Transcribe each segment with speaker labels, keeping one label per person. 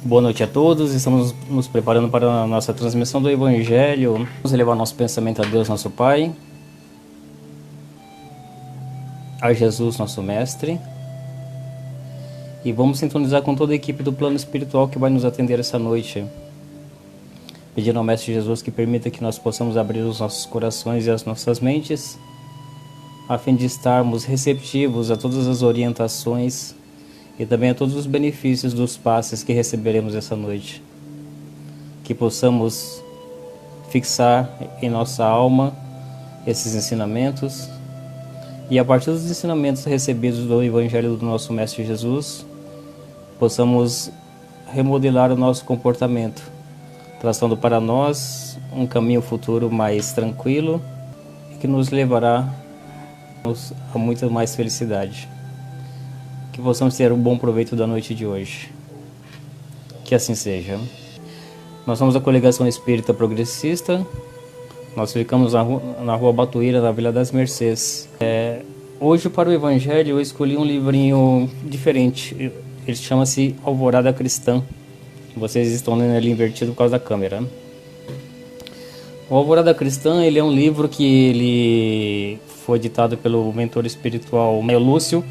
Speaker 1: Boa noite a todos, estamos nos preparando para a nossa transmissão do Evangelho. Vamos elevar nosso pensamento a Deus, nosso Pai, a Jesus, nosso Mestre, e vamos sintonizar com toda a equipe do plano espiritual que vai nos atender essa noite, pedindo ao Mestre Jesus que permita que nós possamos abrir os nossos corações e as nossas mentes, a fim de estarmos receptivos a todas as orientações e também a todos os benefícios dos passes que receberemos essa noite. Que possamos fixar em nossa alma esses ensinamentos e, a partir dos ensinamentos recebidos do Evangelho do nosso Mestre Jesus, possamos remodelar o nosso comportamento, traçando para nós um caminho futuro mais tranquilo e que nos levará a muita mais felicidade. Que possamos ter um bom proveito da noite de hoje. Que assim seja. Nós somos a Coligação Espírita Progressista. Nós ficamos na rua Batuíra, na Vila das Mercês. Hoje, para o Evangelho, eu escolhi um livrinho diferente. Ele chama-se Alvorada Cristã. Vocês estão lendo ele invertido por causa da câmera. O Alvorada Cristã, ele é um livro que ele foi ditado pelo mentor espiritual Lúcio,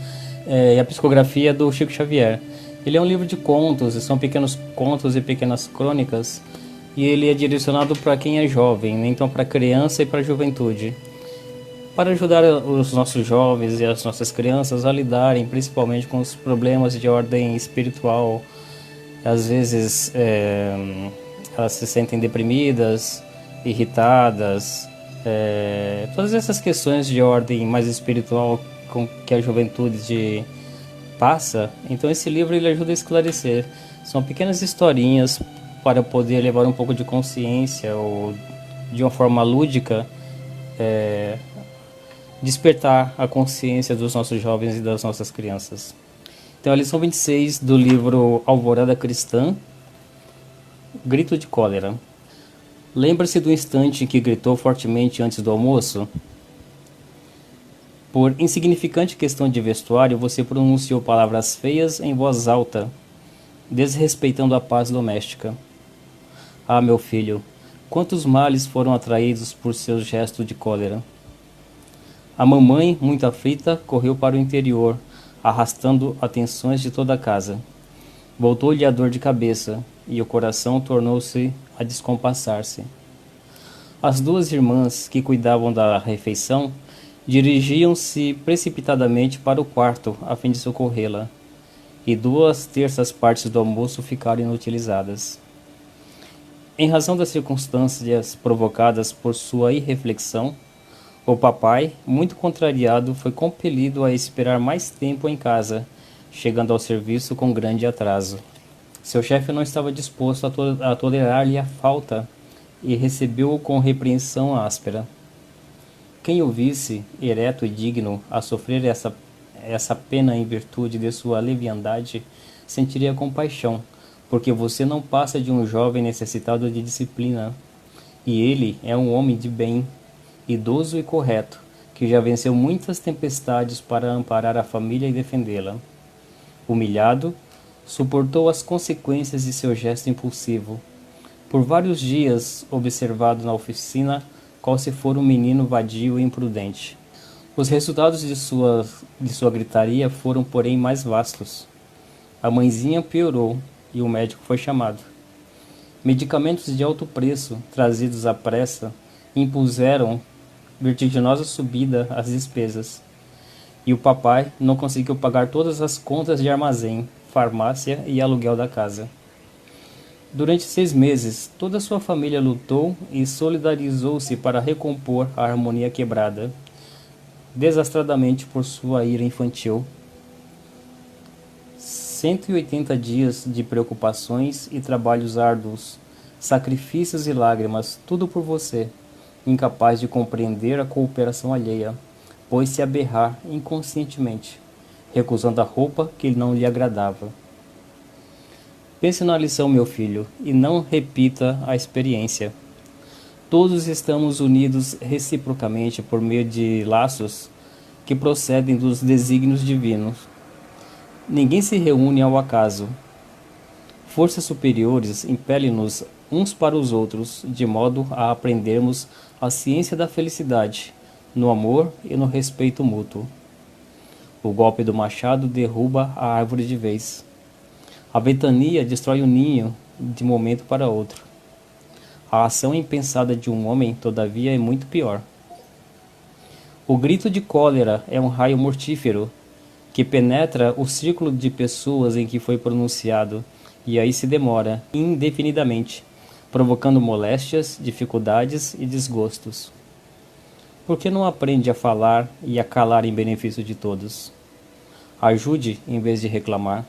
Speaker 1: e a psicografia do Chico Xavier. Ele é um livro de contos, são pequenos contos e pequenas crônicas, e ele é direcionado para quem é jovem, então para criança e para a juventude, para ajudar os nossos jovens e as nossas crianças a lidarem principalmente com os problemas de ordem espiritual. Às vezes elas se sentem deprimidas, irritadas, todas essas questões de ordem mais espiritual com que a juventude passa. Então esse livro ele ajuda a esclarecer. São pequenas historinhas para poder levar um pouco de consciência ou de uma forma lúdica despertar a consciência dos nossos jovens e das nossas crianças. Então a lição 26 do livro Alvorada Cristã, Grito de Cólera. Lembra-se do instante em que gritou fortemente antes do almoço? Por insignificante questão de vestuário, você pronunciou palavras feias em voz alta, desrespeitando a paz doméstica. Ah, meu filho, quantos males foram atraídos por seu gesto de cólera. A mamãe, muito aflita, correu para o interior, arrastando atenções de toda a casa. Voltou-lhe a dor de cabeça, e o coração tornou-se a descompassar-se. As duas irmãs que cuidavam da refeição dirigiam-se precipitadamente para o quarto a fim de socorrê-la, e 2/3 do almoço ficaram inutilizadas. Em razão das circunstâncias provocadas por sua irreflexão, o papai, muito contrariado, foi compelido a esperar mais tempo em casa, chegando ao serviço com grande atraso. Seu chefe não estava disposto a tolerar-lhe a falta e recebeu-o com repreensão áspera. Quem o visse, ereto e digno, a sofrer essa pena em virtude de sua leviandade, sentiria compaixão, porque você não passa de um jovem necessitado de disciplina, e ele é um homem de bem, idoso e correto, que já venceu muitas tempestades para amparar a família e defendê-la. Humilhado, suportou as consequências de seu gesto impulsivo. Por vários dias, observado na oficina, qual se for um menino vadio e imprudente. Os resultados de sua gritaria foram, porém, mais vastos. A mãezinha piorou e o médico foi chamado. Medicamentos de alto preço, trazidos à pressa, impuseram vertiginosa subida às despesas. E o papai não conseguiu pagar todas as contas de armazém, farmácia e aluguel da casa. Durante 6 meses, toda a sua família lutou e solidarizou-se para recompor a harmonia quebrada, desastradamente por sua ira infantil. 180 dias de preocupações e trabalhos árduos, sacrifícios e lágrimas, tudo por você, incapaz de compreender a cooperação alheia, pôs-se a berrar inconscientemente, recusando a roupa que não lhe agradava. Pense na lição, meu filho, e não repita a experiência. Todos estamos unidos reciprocamente por meio de laços que procedem dos desígnios divinos. Ninguém se reúne ao acaso. Forças superiores impelem-nos uns para os outros, de modo a aprendermos a ciência da felicidade, no amor e no respeito mútuo. O golpe do machado derruba a árvore de vez. A ventania destrói o ninho de momento para outro. A ação impensada de um homem, todavia, é muito pior. O grito de cólera é um raio mortífero que penetra o círculo de pessoas em que foi pronunciado e aí se demora indefinidamente, provocando moléstias, dificuldades e desgostos. Por que não aprende a falar e a calar em benefício de todos? Ajude em vez de reclamar.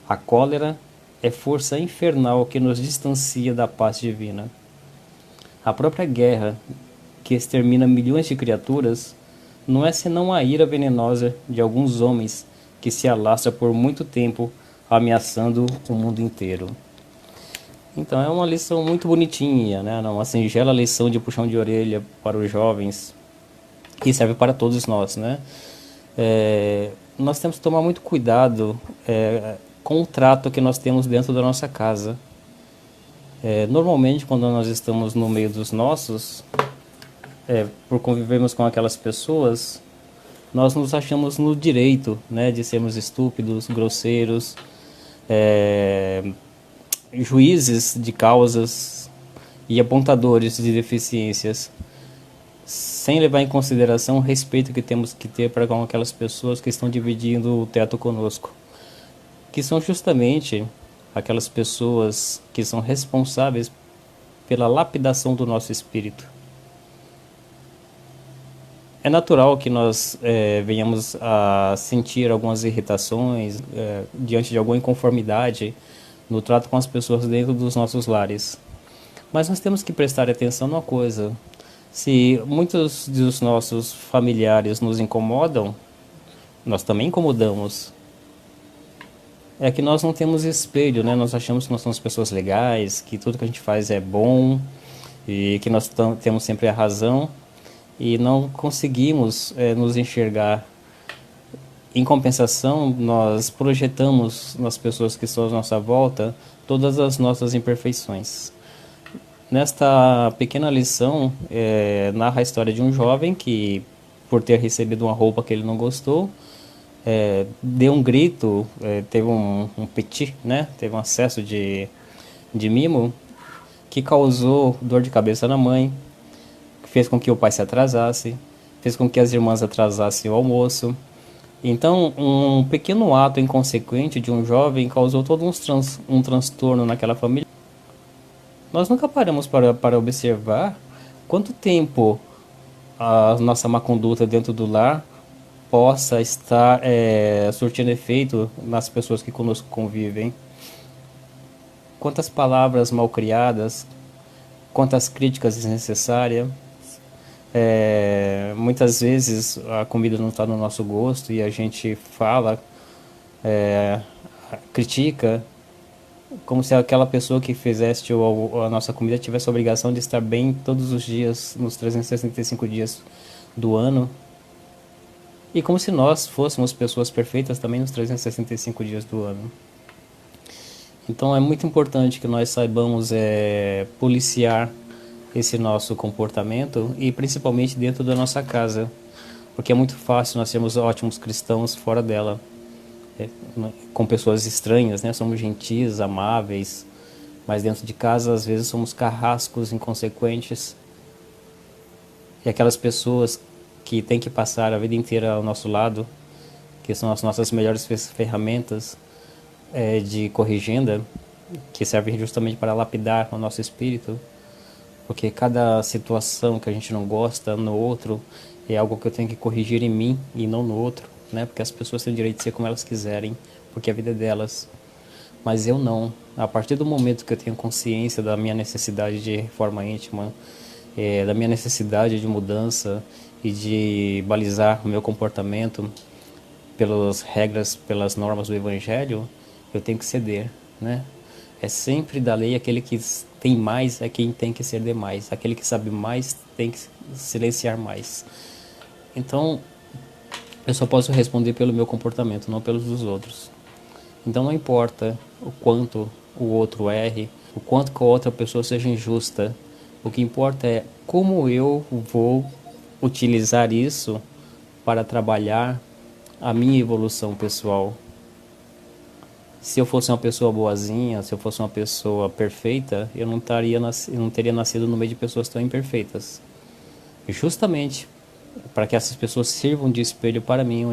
Speaker 1: A cólera é força infernal que nos distancia da paz divina. A própria guerra, que extermina milhões de criaturas, não é senão a ira venenosa de alguns homens que se alastra por muito tempo, ameaçando o mundo inteiro. Então é uma lição muito bonitinha, né? Uma singela lição de puxão de orelha para os jovens, que serve para todos nós, né? Nós temos que tomar muito cuidado com o trato que nós temos dentro da nossa casa. Normalmente, quando nós estamos no meio dos nossos, por convivermos com aquelas pessoas, nós nos achamos no direito, né, de sermos estúpidos, grosseiros, juízes de causas e apontadores de deficiências, sem levar em consideração o respeito que temos que ter para com aquelas pessoas que estão dividindo o teto conosco, que são justamente aquelas pessoas que são responsáveis pela lapidação do nosso espírito. É natural que nós venhamos a sentir algumas irritações diante de alguma inconformidade no trato com as pessoas dentro dos nossos lares. Mas nós temos que prestar atenção numa coisa. Se muitos dos nossos familiares nos incomodam, nós também incomodamos. É que nós não temos espelho, né? Nós achamos que nós somos pessoas legais, que tudo que a gente faz é bom e que nós temos sempre a razão e não conseguimos nos enxergar. Em compensação, nós projetamos nas pessoas que estão à nossa volta todas as nossas imperfeições. Nesta pequena lição, narra a história de um jovem que, por ter recebido uma roupa que ele não gostou, deu um grito, teve um petit, né? Teve um acesso de mimo que causou dor de cabeça na mãe, fez com que o pai se atrasasse, fez com que as irmãs atrasassem o almoço. Então, um pequeno ato inconsequente de um jovem causou todo um transtorno naquela família. Nós nunca paramos para observar quanto tempo a nossa má conduta dentro do lar possa estar surtindo efeito nas pessoas que conosco convivem. Quantas palavras mal criadas, quantas críticas desnecessárias. Muitas vezes a comida não está no nosso gosto e a gente fala, critica, como se aquela pessoa que fizesse a nossa comida tivesse a obrigação de estar bem todos os dias, nos 365 dias do ano. E como se nós fôssemos pessoas perfeitas também nos 365 dias do ano. Então é muito importante que nós saibamos policiar esse nosso comportamento e principalmente dentro da nossa casa, porque é muito fácil nós sermos ótimos cristãos fora dela, com pessoas estranhas, né? Somos gentis, amáveis, mas dentro de casa às vezes somos carrascos, inconsequentes, e aquelas pessoas que têm que passar a vida inteira ao nosso lado, que são as nossas melhores ferramentas de corrigenda, que servem justamente para lapidar o nosso espírito, porque cada situação que a gente não gosta no outro é algo que eu tenho que corrigir em mim e não no outro, né? Porque as pessoas têm o direito de ser como elas quiserem, porque a vida é delas. Mas eu não. A partir do momento que eu tenho consciência da minha necessidade de reforma íntima, da minha necessidade de mudança e de balizar o meu comportamento pelas regras, pelas normas do Evangelho, eu tenho que ceder, né? É sempre da lei aquele que tem mais é quem tem que ceder mais. Aquele que sabe mais tem que silenciar mais. Então, eu só posso responder pelo meu comportamento, não pelos dos outros. Então não importa o quanto o outro erre, o quanto que a outra pessoa seja injusta. O que importa é como eu vou utilizar isso para trabalhar a minha evolução pessoal. Se eu fosse uma pessoa boazinha, se eu fosse uma pessoa perfeita, eu não teria nascido no meio de pessoas tão imperfeitas. Justamente para que essas pessoas sirvam de espelho para mim,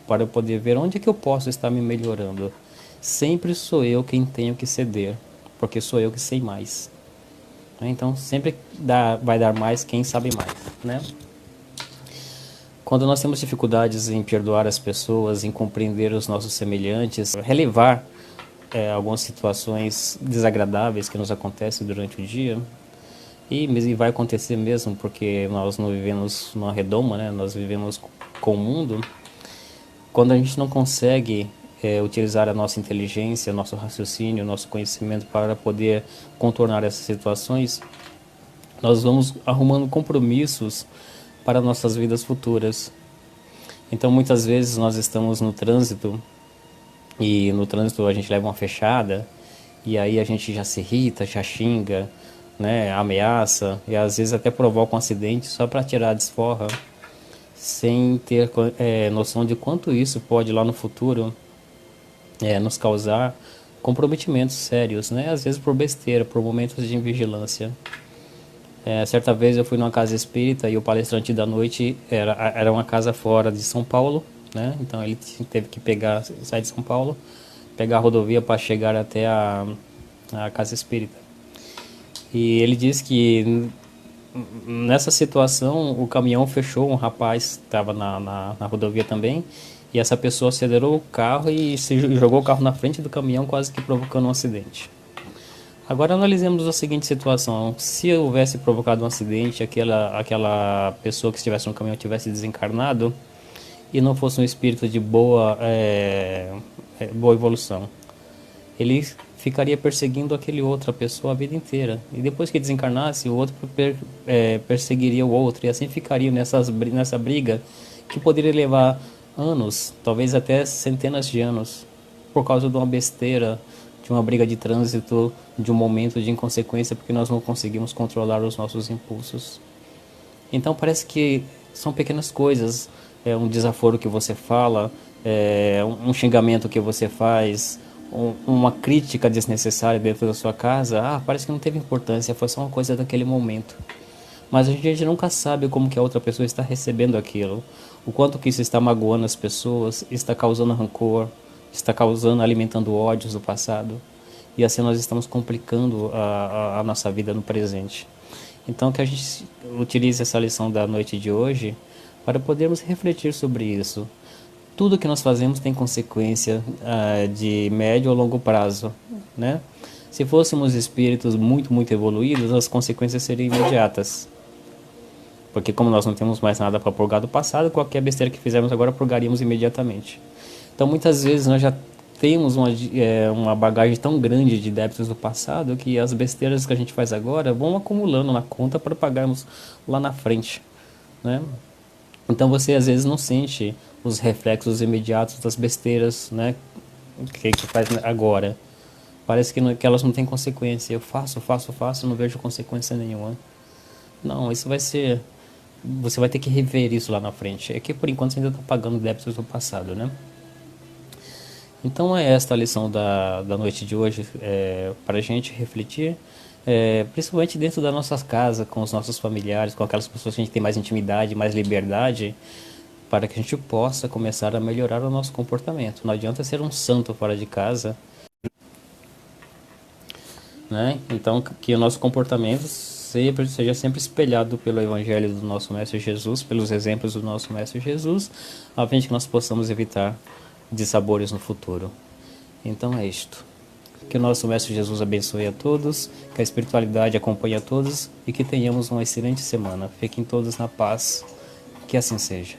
Speaker 1: para eu poder ver onde é que eu posso estar me melhorando. Sempre sou eu quem tenho que ceder, porque sou eu que sei mais. Então sempre vai dar mais quem sabe mais, né? Quando nós temos dificuldades em perdoar as pessoas, em compreender os nossos semelhantes, relevar algumas situações desagradáveis que nos acontecem durante o dia, e vai acontecer mesmo, porque nós não vivemos numa redoma, né? Nós vivemos com o mundo. Quando a gente não consegue utilizar a nossa inteligência, nosso raciocínio, nosso conhecimento para poder contornar essas situações, nós vamos arrumando compromissos para nossas vidas futuras. Então muitas vezes nós estamos no trânsito e no trânsito a gente leva uma fechada e aí a gente já se irrita, já xinga, né, ameaça e às vezes até provoca um acidente só para tirar a desforra, sem ter noção de quanto isso pode lá no futuro nos causar comprometimentos sérios, né? Às vezes por besteira, por momentos de invigilância. Certa vez eu fui numa casa espírita e o palestrante da noite era uma casa fora de São Paulo, né? Então ele teve que sair de São Paulo, pegar a rodovia para chegar até a casa espírita. E ele disse que nessa situação o caminhão fechou, um rapaz estava na rodovia também, e essa pessoa acelerou o carro e jogou o carro na frente do caminhão, quase que provocando um acidente. Agora analisemos a seguinte situação: se houvesse provocado um acidente, aquela pessoa que estivesse no caminhão tivesse desencarnado e não fosse um espírito de boa evolução, ele ficaria perseguindo aquele outra pessoa a vida inteira. E depois que desencarnasse, o outro perseguiria o outro, e assim ficaria nessa briga que poderia levar anos, talvez até centenas de anos, por causa de uma besteira, de uma briga de trânsito, de um momento de inconsequência, porque nós não conseguimos controlar os nossos impulsos. Então parece que são pequenas coisas, um desaforo que você fala, um xingamento que você faz, uma crítica desnecessária dentro da sua casa, parece que não teve importância, foi só uma coisa daquele momento. Mas a gente nunca sabe como que a outra pessoa está recebendo aquilo, o quanto que isso está magoando as pessoas, está causando rancor, está alimentando ódios do passado, e assim nós estamos complicando a nossa vida no presente. Então que a gente utilize essa lição da noite de hoje para podermos refletir sobre isso. Tudo que nós fazemos tem consequência de médio ou longo prazo, né? Se fôssemos espíritos muito, muito evoluídos, as consequências seriam imediatas. Porque como nós não temos mais nada para purgar do passado, qualquer besteira que fizermos agora purgaríamos imediatamente. Então muitas vezes nós já temos uma bagagem tão grande de débitos do passado que as besteiras que a gente faz agora vão acumulando na conta para pagarmos lá na frente, né? Então você às vezes não sente os reflexos imediatos das besteiras, né, que faz agora. Parece que elas não têm consequência. Eu faço, não vejo consequência nenhuma. Não, isso vai ser... Você vai ter que rever isso lá na frente. É que por enquanto você ainda está pagando débitos do passado, né? Então é esta a lição da noite de hoje, para a gente refletir, principalmente dentro da nossa casa, com os nossos familiares, com aquelas pessoas que a gente tem mais intimidade, mais liberdade, para que a gente possa começar a melhorar o nosso comportamento. Não adianta ser um santo fora de casa, né? Então que o nosso comportamento seja sempre espelhado pelo Evangelho do nosso Mestre Jesus, pelos exemplos do nosso Mestre Jesus, a fim de que nós possamos evitar dissabores no futuro. Então é isto. Que o nosso Mestre Jesus abençoe a todos, que a espiritualidade acompanhe a todos e que tenhamos uma excelente semana. Fiquem todos na paz. Que assim seja.